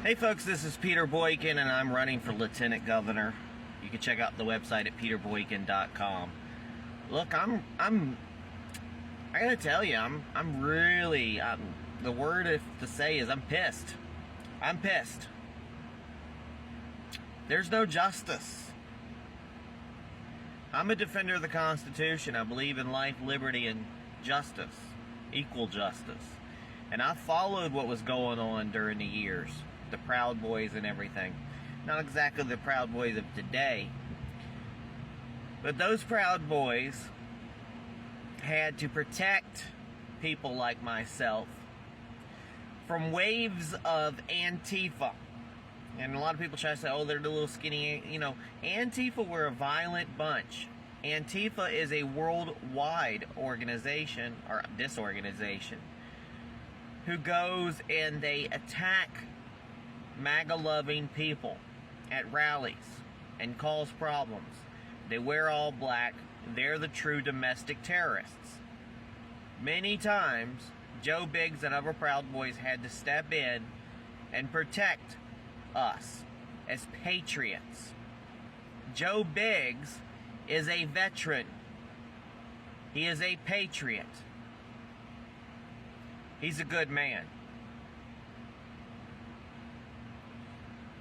Hey folks, this is Peter Boykin and I'm running for Lieutenant Governor. You can check out the website at peterboykin.com. Look, I gotta tell you, I'm really, the word to say is I'm pissed. I'm pissed. There's no justice. I'm a defender of the Constitution. I believe in life, liberty, and justice. Equal justice. And I followed what was going on during the years. The Proud Boys and everything. Not exactly the Proud Boys of today. But those Proud Boys had to protect people like myself from waves of Antifa. And a lot of people try to say, oh, they're the little skinny, Antifa were a violent bunch. Antifa is a worldwide organization, or disorganization, who goes and they attack MAGA-loving people at rallies and cause problems. They wear all black. They're the true domestic terrorists. Many times, Joe Biggs and other Proud Boys had to step in and protect us as patriots. Joe Biggs is a veteran. He is a patriot. He's a good man.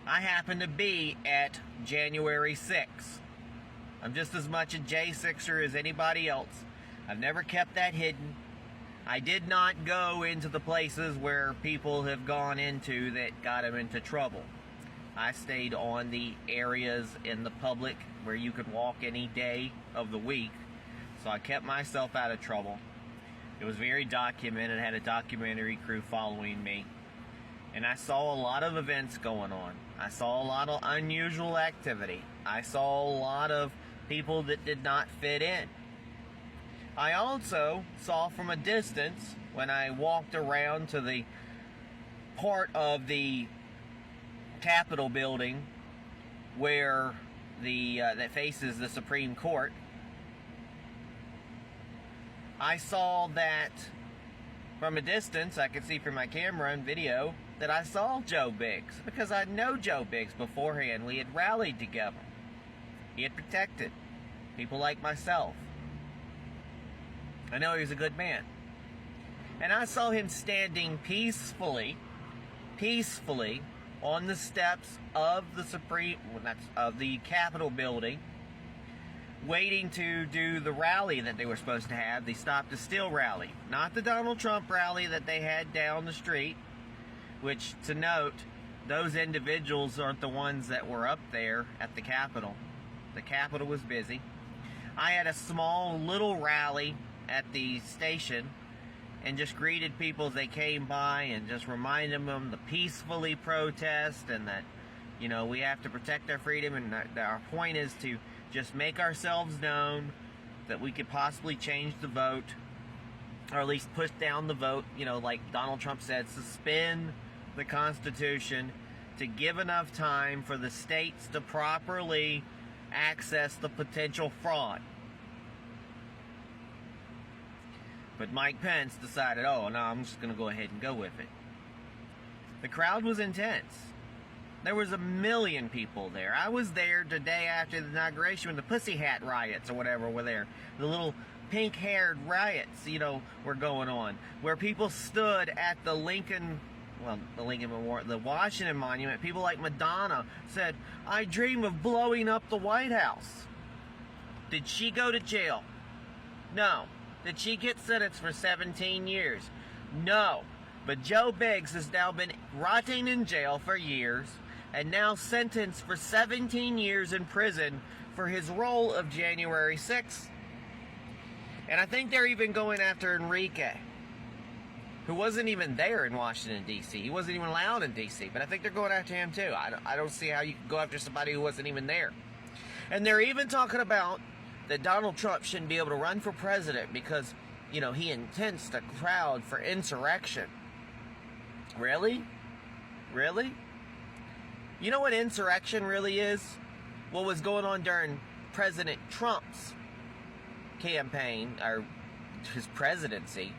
I happen to be at January 6th. I'm just as much a J6er as anybody else. I've never kept that hidden. I did not go into the places where people have gone into that got them into trouble. I stayed on the areas in the public where you could walk any day of the week. So I kept myself out of trouble. It was very documented. I had a documentary crew following me. And I saw a lot of events going on. I saw a lot of unusual activity. I saw a lot of people that did not fit in. I also saw from a distance, when I walked around to the part of the Capitol building where that faces the Supreme Court, I saw that from a distance. I could see from my camera and video that I saw Joe Biggs, because I know Joe Biggs beforehand. We had rallied together. He had protected people like myself. I know he was a good man. And I saw him standing peacefully on the steps of the Capitol building, waiting to do the rally that they were supposed to have, the Stop the Steal rally. Not the Donald Trump rally that they had down the street, which, to note, those individuals aren't the ones that were up there at the Capitol. The Capitol was busy. I had a small little rally at the station and just greeted people as they came by and just reminded them to peacefully protest, and that, we have to protect our freedom, and that our point is to just make ourselves known, that we could possibly change the vote, or at least push down the vote, like Donald Trump said, suspend the Constitution to give enough time for the states to properly access the potential fraud. But Mike Pence decided, oh, no, I'm just going to go ahead and go with it. The crowd was intense. There was 1 million people there. I was there the day after the inauguration when the Pussy Hat riots or whatever were there. The little pink-haired riots, were going on. Where people stood at the Lincoln Memorial, the Washington Monument. People like Madonna said, I dream of blowing up the White House. Did she go to jail? No. Did she get sentenced for 17 years? No. But Joe Biggs has now been rotting in jail for years and now sentenced for 17 years in prison for his role of January 6th. And I think they're even going after Enrique, who wasn't even there in Washington, D.C. He wasn't even allowed in D.C., but I think they're going after him too. I don't see how you can go after somebody who wasn't even there. And they're even talking about that Donald Trump shouldn't be able to run for president because, he intends the crowd for insurrection. Really? Really? You know what insurrection really is? What was going on during President Trump's campaign, or his presidency,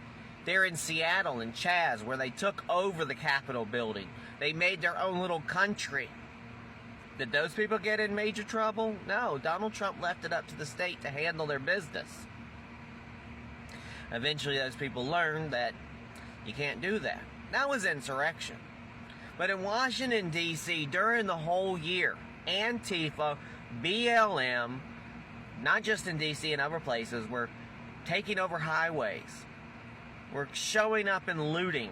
They're in Seattle and Chaz, where they took over the Capitol building. They made their own little country. Did those people get in major trouble? No, Donald Trump left it up to the state to handle their business. Eventually, those people learned that you can't do that. That was insurrection. But in Washington, D.C., during the whole year, Antifa, BLM, not just in D.C. and other places, were taking over highways. We're showing up and looting.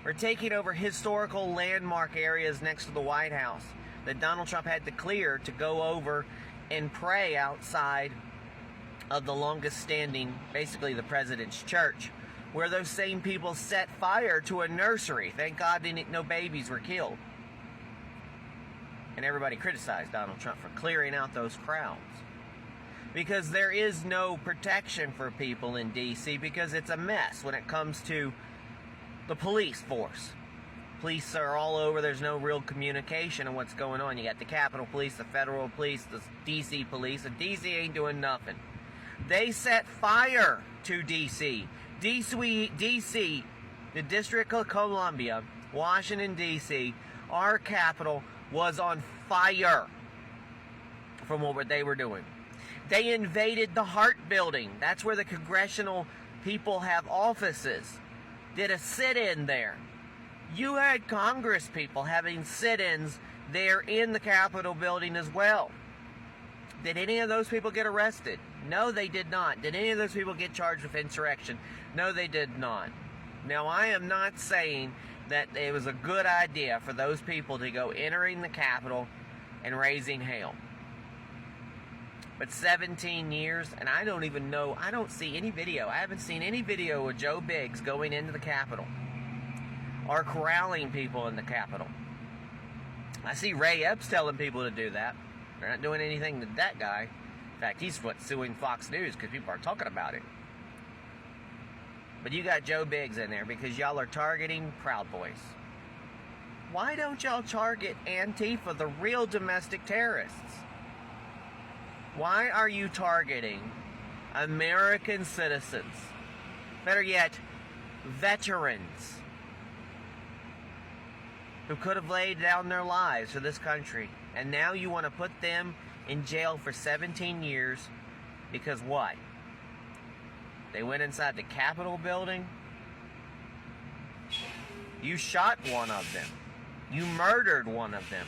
We're taking over historical landmark areas next to the White House that Donald Trump had to clear to go over and pray outside of the longest standing, basically the president's church, where those same people set fire to a nursery. Thank God no babies were killed. And everybody criticized Donald Trump for clearing out those crowds. Because there is no protection for people in D.C. because it's a mess when it comes to the police force. Police are all over. There's no real communication on what's going on. You got the Capitol Police, the Federal Police, the D.C. Police, and D.C. ain't doing nothing. They set fire to D.C. D.C., the District of Columbia, Washington, D.C., our capital was on fire from what they were doing. They invaded the Hart Building. That's where the congressional people have offices. Did a sit-in there. You had Congress people having sit-ins there in the Capitol building as well. Did any of those people get arrested? No, they did not. Did any of those people get charged with insurrection? No, they did not. Now, I am not saying that it was a good idea for those people to go entering the Capitol and raising hell. But 17 years, and I don't even know, I don't see any video. I haven't seen any video of Joe Biggs going into the Capitol or corralling people in the Capitol. I see Ray Epps telling people to do that. They're not doing anything to that guy. In fact, he's suing Fox News because people are talking about it. But you got Joe Biggs in there because y'all are targeting Proud Boys. Why don't y'all target Antifa, the real domestic terrorists? Why are you targeting American citizens? Better yet, veterans who could have laid down their lives for this country. And now you want to put them in jail for 17 years because what? They went inside the Capitol building? You shot one of them. You murdered one of them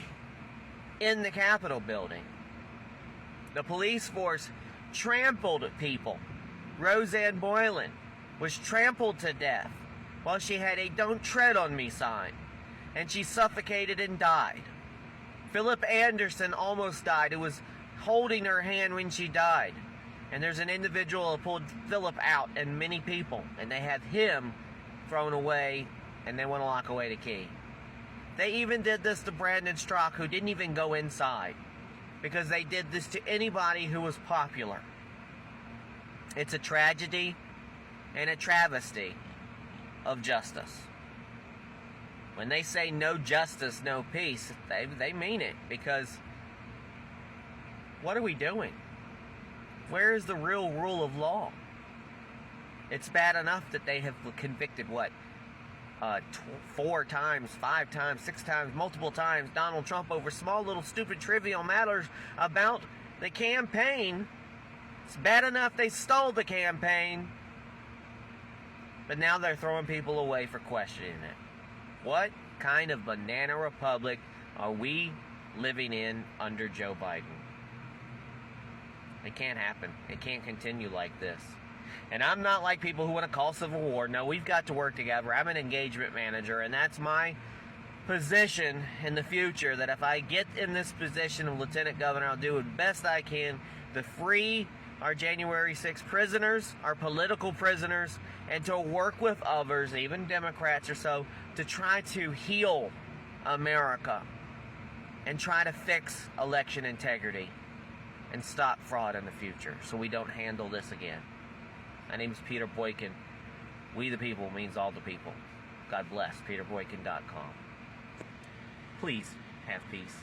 in the Capitol building. The police force trampled people. Rosanne Boyland was trampled to death while she had a "Don't Tread on Me" sign. And she suffocated and died. Philip Anderson almost died. It was holding her hand when she died. And there's an individual who pulled Philip out and many people. And they have him thrown away and they want to lock away the key. They even did this to Brandon Straka, who didn't even go inside. Because they did this to anybody who was popular. It's a tragedy and a travesty of justice. When they say no justice, no peace, they mean it. Because what are we doing? Where is the real rule of law? It's bad enough that they have convicted, 4 times, 5 times, 6 times, multiple times Donald Trump over small little stupid trivial matters about the campaign. It's bad enough they stole the campaign, but now they're throwing people away for questioning it. What kind of banana republic are we living in under Joe Biden? It can't happen. It can't continue like this. And I'm not like people who want to call civil war. No, we've got to work together. I'm an engagement manager, and that's my position in the future, that if I get in this position of lieutenant governor, I'll do the best I can to free our January 6th prisoners, our political prisoners, and to work with others, even Democrats or so, to try to heal America and try to fix election integrity and stop fraud in the future so we don't handle this again. My name is Peter Boykin. We the people means all the people. God bless. PeterBoykin.com. Please have peace.